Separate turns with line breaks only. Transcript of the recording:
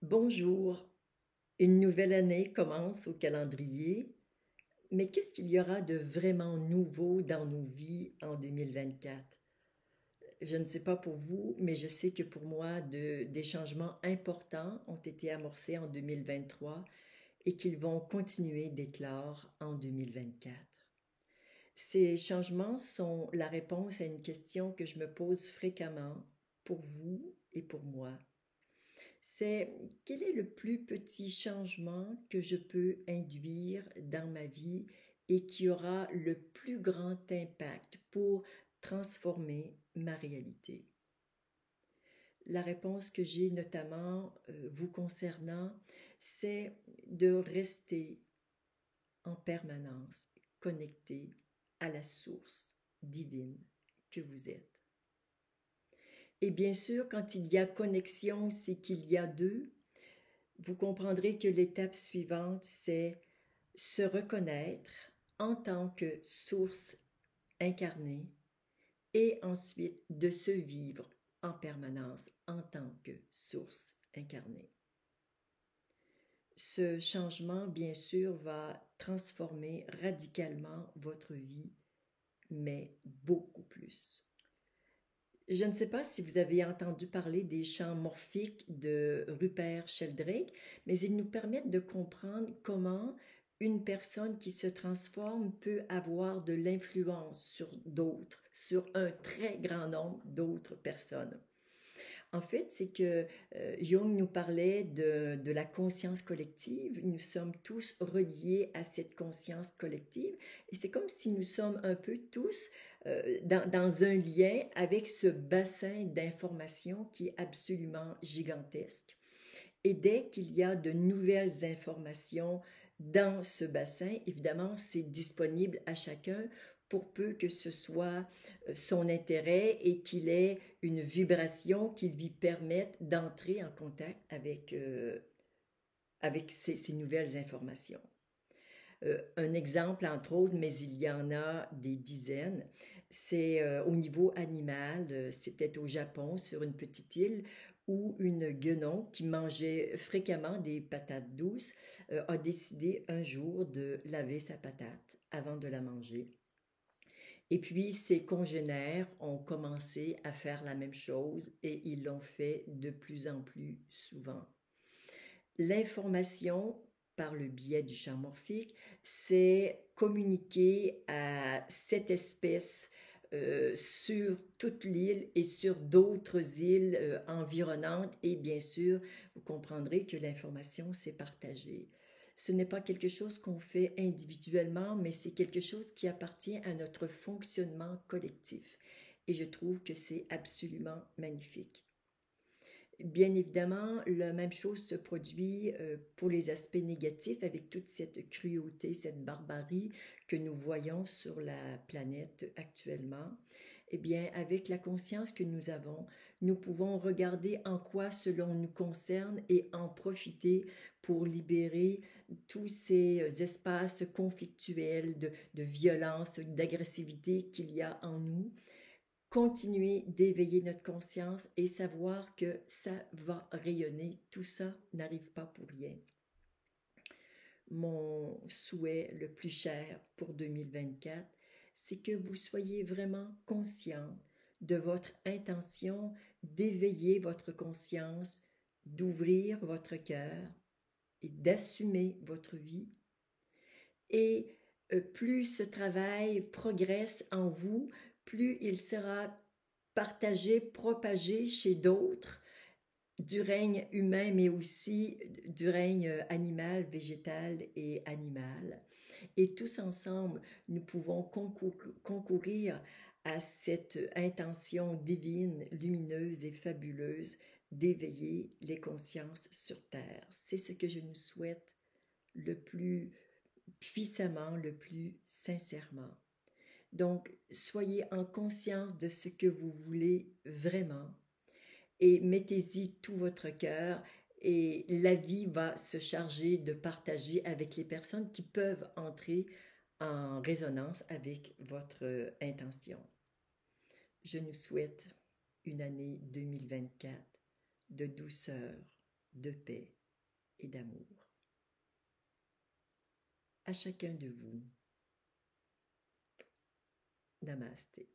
Bonjour, une nouvelle année commence au calendrier, mais qu'est-ce qu'il y aura de vraiment nouveau dans nos vies en 2024? Je ne sais pas pour vous, mais je sais que pour moi, des changements importants ont été amorcés en 2023 et qu'ils vont continuer d'éclore en 2024. Ces changements sont la réponse à une question que je me pose fréquemment pour vous et pour moi. C'est quel est le plus petit changement que je peux induire dans ma vie et qui aura le plus grand impact pour transformer ma réalité? La réponse que j'ai notamment vous concernant, c'est de rester en permanence connecté à la source divine que vous êtes. Et bien sûr, quand il y a connexion, c'est qu'il y a deux. Vous comprendrez que l'étape suivante, c'est se reconnaître en tant que source incarnée et ensuite de se vivre en permanence en tant que source incarnée. Ce changement, bien sûr, va transformer radicalement votre vie, mais beaucoup plus. Je ne sais pas si vous avez entendu parler des champs morphiques de Rupert Sheldrake, mais ils nous permettent de comprendre comment une personne qui se transforme peut avoir de l'influence sur d'autres, sur un très grand nombre d'autres personnes. En fait, c'est que Jung nous parlait de la conscience collective. Nous sommes tous reliés à cette conscience collective et c'est comme si nous sommes un peu tous dans un lien avec ce bassin d'informations qui est absolument gigantesque. Et dès qu'il y a de nouvelles informations dans ce bassin, évidemment, c'est disponible à chacun pour peu que ce soit son intérêt et qu'il ait une vibration qui lui permette d'entrer en contact avec ces nouvelles informations. Un exemple, entre autres, mais il y en a des dizaines, c'est au niveau animal, c'était au Japon, sur une petite île, où une guenon qui mangeait fréquemment des patates douces a décidé un jour de laver sa patate avant de la manger. Et puis ses congénères ont commencé à faire la même chose et ils l'ont fait de plus en plus souvent. L'information, par le biais du champ morphique, c'est communiquer à cette espèce sur toute l'île et sur d'autres îles environnantes et bien sûr, vous comprendrez que l'information s'est partagée. Ce n'est pas quelque chose qu'on fait individuellement, mais c'est quelque chose qui appartient à notre fonctionnement collectif. Et je trouve que c'est absolument magnifique. Bien évidemment, la même chose se produit pour les aspects négatifs avec toute cette cruauté, cette barbarie que nous voyons sur la planète actuellement. Eh bien, avec la conscience que nous avons, nous pouvons regarder en quoi cela nous concerne et en profiter pour libérer tous ces espaces conflictuels de violence, d'agressivité qu'il y a en nous, continuer d'éveiller notre conscience et savoir que ça va rayonner. Tout ça n'arrive pas pour rien. Mon souhait le plus cher pour 2024, c'est que vous soyez vraiment conscient de votre intention d'éveiller votre conscience, d'ouvrir votre cœur et d'assumer votre vie. Et plus ce travail progresse en vous, plus il sera partagé, propagé chez d'autres du règne humain, mais aussi du règne animal, végétal et animal. Et tous ensemble, nous pouvons concourir à cette intention divine, lumineuse et fabuleuse d'éveiller les consciences sur Terre. C'est ce que je nous souhaite le plus puissamment, le plus sincèrement. Donc, soyez en conscience de ce que vous voulez vraiment et mettez-y tout votre cœur et la vie va se charger de partager avec les personnes qui peuvent entrer en résonance avec votre intention. Je nous souhaite une année 2024 de douceur, de paix et d'amour. À chacun de vous. Namasté.